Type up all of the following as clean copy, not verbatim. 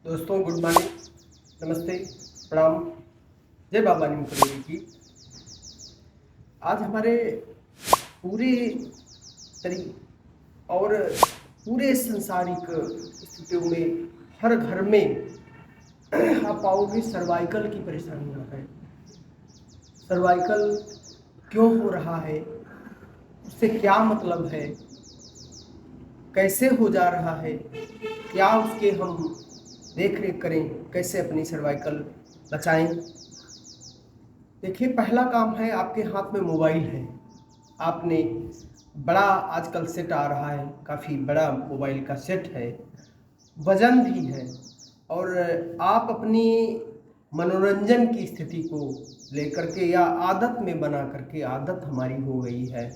दोस्तों, good morning, नमस्ते, प्रणाम, जय बाबा नीम की। आज हमारे पूरे तरी और पूरे सांसारिक स्थितियों में हर घर में आप पाओगे सर्वाइकल की परेशानियां हैं। सर्वाइकल क्यों हो रहा है, उससे क्या मतलब है, कैसे हो जा रहा है, क्या उसके हम देख रेख करें, कैसे अपनी सर्वाइकल बचाएं। देखिए, पहला काम है, आपके हाथ में मोबाइल है। आपने बड़ा आजकल सेट आ रहा है, काफ़ी बड़ा मोबाइल का सेट है, वजन भी है, और आप अपनी मनोरंजन की स्थिति को लेकर के या आदत में बना करके, आदत हमारी हो गई है,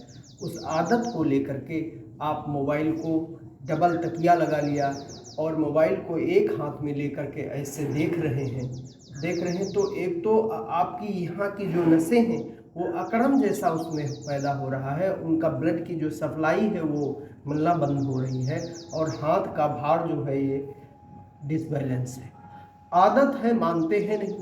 उस आदत को लेकर के आप मोबाइल को डबल तकिया लगा लिया और मोबाइल को एक हाथ में लेकर के ऐसे देख रहे हैं तो एक तो आपकी यहाँ की जो नसें हैं वो अकड़न जैसा उसमें पैदा हो रहा है, उनका ब्लड की जो सप्लाई है वो मिलना बंद हो रही है, और हाथ का भार जो है ये डिसबैलेंस है। आदत है, मानते हैं नहीं,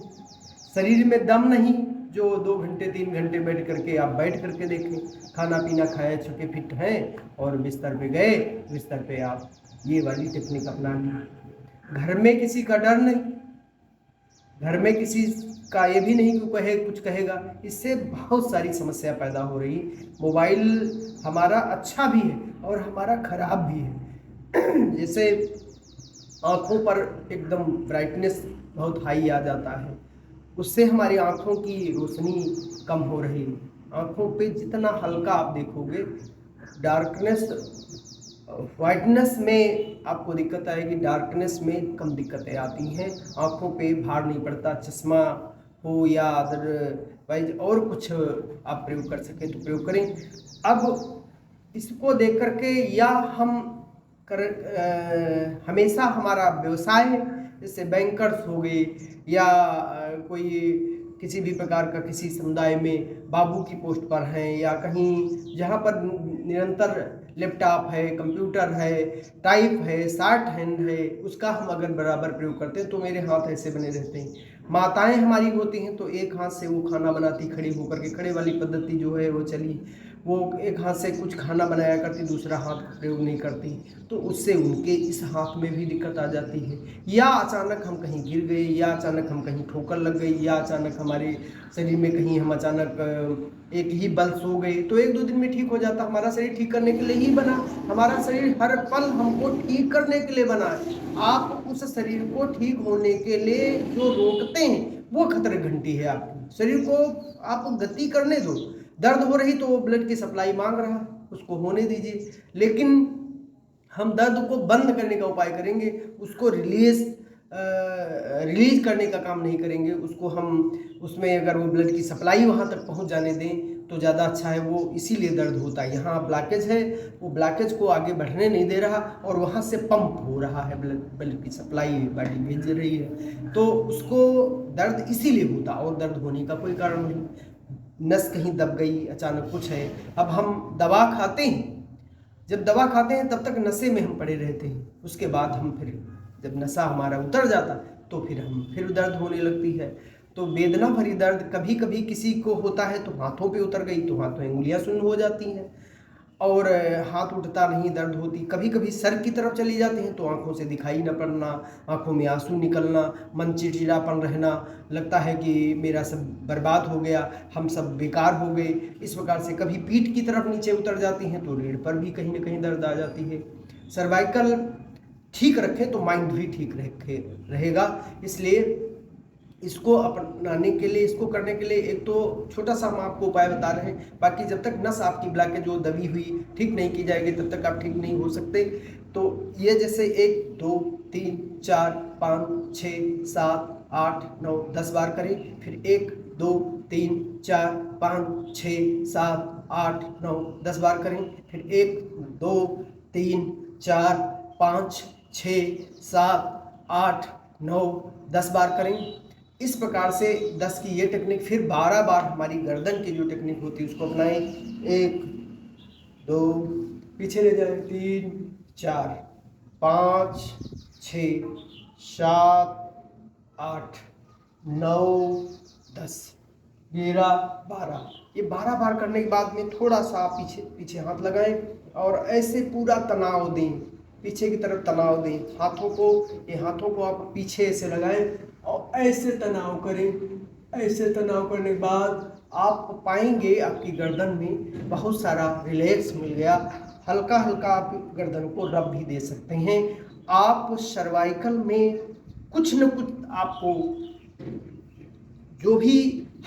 शरीर में दम नहीं जो 2 घंटे 3 घंटे बैठ करके आप बैठ करके देखें। खाना पीना खाया, छुके फिट हैं और बिस्तर पे गए, बिस्तर पे आप ये वाली टेक्निक अपना ली। घर में किसी का डर नहीं, घर में किसी का ये भी नहीं कि कहे कुछ कहेगा, इससे बहुत सारी समस्या पैदा हो रही। मोबाइल हमारा अच्छा भी है और हमारा खराब भी है। जैसे आँखों पर एकदम ब्राइटनेस बहुत हाई आ जाता है, उससे हमारी आँखों की रोशनी कम हो रही है। आँखों पे जितना हल्का आप देखोगे, डार्कनेस वाइटनेस में आपको दिक्कत आएगी, डार्कनेस में कम दिक्कतें आती हैं। आँखों पे भार नहीं पड़ता, चश्मा हो या अदरवाइज और कुछ आप प्रयोग कर सकें तो प्रयोग करें। अब इसको देख करके या हम हमेशा हमारा व्यवसाय, जैसे बैंकर्स हो गए या कोई किसी भी प्रकार का किसी समुदाय में बाबू की पोस्ट पर हैं या कहीं जहाँ पर निरंतर लैपटॉप है, कंप्यूटर है, टाइप है, शॉर्ट हैंड है, उसका हम अगर बराबर प्रयोग करते हैं तो मेरे हाथ ऐसे बने रहते हैं। माताएं हमारी होती हैं तो एक हाथ से वो खाना बनाती, खड़ी होकर के, खड़े वाली पद्धति जो है वो चली, वो एक हाथ से कुछ खाना बनाया करती, दूसरा हाथ का प्रयोग नहीं करती, तो उससे उनके इस हाथ में भी दिक्कत आ जाती है। या अचानक हम कहीं गिर गए, या अचानक हम कहीं ठोकर लग गई, या अचानक हमारे शरीर में कहीं हम अचानक एक ही बल सो गए, तो 1-2 दिन में ठीक हो जाता। हमारा शरीर ठीक करने के लिए ही बना, हमारा शरीर हर पल हमको ठीक करने के लिए बना है। आप उस शरीर को ठीक होने के लिए जो रोकते हैं वो खतरे घंटी है। आपकी शरीर को आप गति करने दो, दर्द हो रही तो वो ब्लड की सप्लाई मांग रहा है, उसको होने दीजिए। लेकिन हम दर्द को बंद करने का उपाय करेंगे, उसको रिलीज करने का काम नहीं करेंगे। उसको हम उसमें अगर वो ब्लड की सप्लाई वहाँ तक पहुँच जाने दें तो ज़्यादा अच्छा है। वो इसीलिए दर्द होता है, यहाँ ब्लॉकेज है, वो ब्लॉकेज को आगे बढ़ने नहीं दे रहा और वहाँ से पंप हो रहा है, ब्लड की सप्लाई बॉडी भेज रही है, तो उसको दर्द इसीलिए होता, और दर्द होने का कोई कारण नहीं। नस कहीं दब गई, अचानक कुछ है, अब हम दवा खाते हैं, जब दवा खाते हैं तब तक नशे में हम पड़े रहते हैं, उसके बाद हम फिर जब नशा हमारा उतर जाता तो फिर हम फिर दर्द होने लगती है। तो वेदना भरी दर्द कभी कभी किसी को होता है तो हाथों पे उतर गई तो हाथों उंगलियां सुन्न हो जाती हैं और हाथ उठता नहीं, दर्द होती। कभी कभी सर की तरफ चली जाती हैं तो आंखों से दिखाई न पड़ना, आंखों में आंसू निकलना, मन चिड़चिड़ापन रहना, लगता है कि मेरा सब बर्बाद हो गया, हम सब बेकार हो गए। इस प्रकार से कभी पीठ की तरफ नीचे उतर जाती हैं तो रीढ़ पर भी कहीं न कहीं दर्द आ जाती है। सर्वाइकल ठीक रखें तो माइंड भी ठीक रहेगा। इसलिए इसको अपनाने के लिए, इसको करने के लिए एक तो छोटा सा हम आपको उपाय बता रहे हैं, बाकी जब तक नस आपकी ब्लॉकेज जो दबी हुई ठीक नहीं की जाएगी तब तक आप ठीक नहीं हो सकते। तो ये जैसे 1 2 3 4 5 6 7 8 9 10 बार करें, फिर 1 2 3 4 5 6 7 8 9 10 बार करें, फिर 1 2 3 4 5 6 7 8 9 10 बार करें। इस प्रकार से 10 की ये टेक्निक, फिर 12 बार हमारी गर्दन की जो टेक्निक होती है उसको अपनाएं। 1 2 पीछे ले जाए, 3 4 5 6 7, 8, 9, 10, 11, 12। ये 12 बार करने के बाद में थोड़ा सा पीछे पीछे हाथ लगाएं और ऐसे पूरा तनाव दें, पीछे की तरफ तनाव दें हाथों को। ये हाथों को आप पीछे से लगाएं और ऐसे तनाव करें। ऐसे तनाव करने के बाद आप पाएंगे आपकी गर्दन में बहुत सारा रिलैक्स मिल गया। हल्का हल्का आप गर्दन को रब भी दे सकते हैं। आप सर्वाइकल में कुछ न कुछ आपको जो भी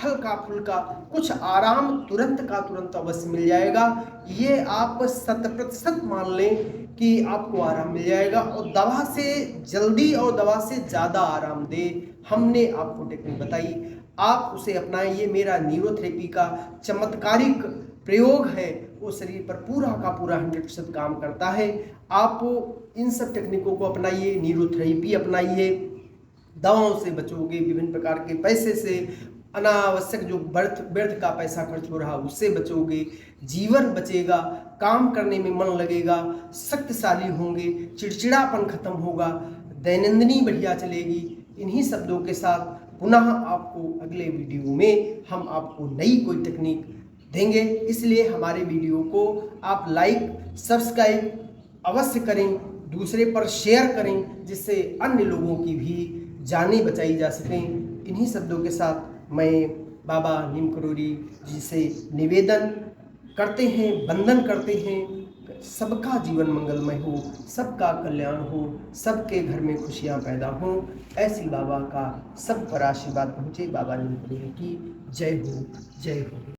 हल्का फुल्का कुछ आराम तुरंत का तुरंत अवश्य मिल जाएगा। ये आप 100% मान लें कि आपको आराम मिल जाएगा और दवा से जल्दी और दवा से ज़्यादा आराम दे हमने आपको टेक्निक बताई, आप उसे अपनाइए। मेरा न्यूरोथेरेपी का चमत्कारिक प्रयोग है, वो शरीर पर पूरा का पूरा 100% काम करता है। आप इन सब टेक्निकों को अपनाइए, न्यूरोथेरेपी अपनाइए, दवाओं से बचोगे, विभिन्न प्रकार के पैसे से, अनावश्यक जो व्यर्थ का पैसा खर्च हो रहा उससे बचोगे, जीवन बचेगा, काम करने में मन लगेगा, शक्तिशाली होंगे, चिड़चिड़ापन खत्म होगा, दैनंदिनी बढ़िया चलेगी। इन्हीं शब्दों के साथ पुनः आपको अगले वीडियो में हम आपको नई कोई टेक्निक देंगे, इसलिए हमारे वीडियो को आप लाइक सब्सक्राइब अवश्य करें, दूसरे पर शेयर करें, जिससे अन्य लोगों की भी जानें बचाई जा सकें। इन्हीं शब्दों के साथ मैं बाबा नीम करोली जी से निवेदन करते हैं, वंदन करते हैं, सबका जीवन मंगलमय हो, सबका कल्याण हो, सबके घर में खुशियां पैदा हों, ऐसी बाबा का सब पर आशीर्वाद पहुँचे। बाबा नीम करोली की जय हो, जय हो।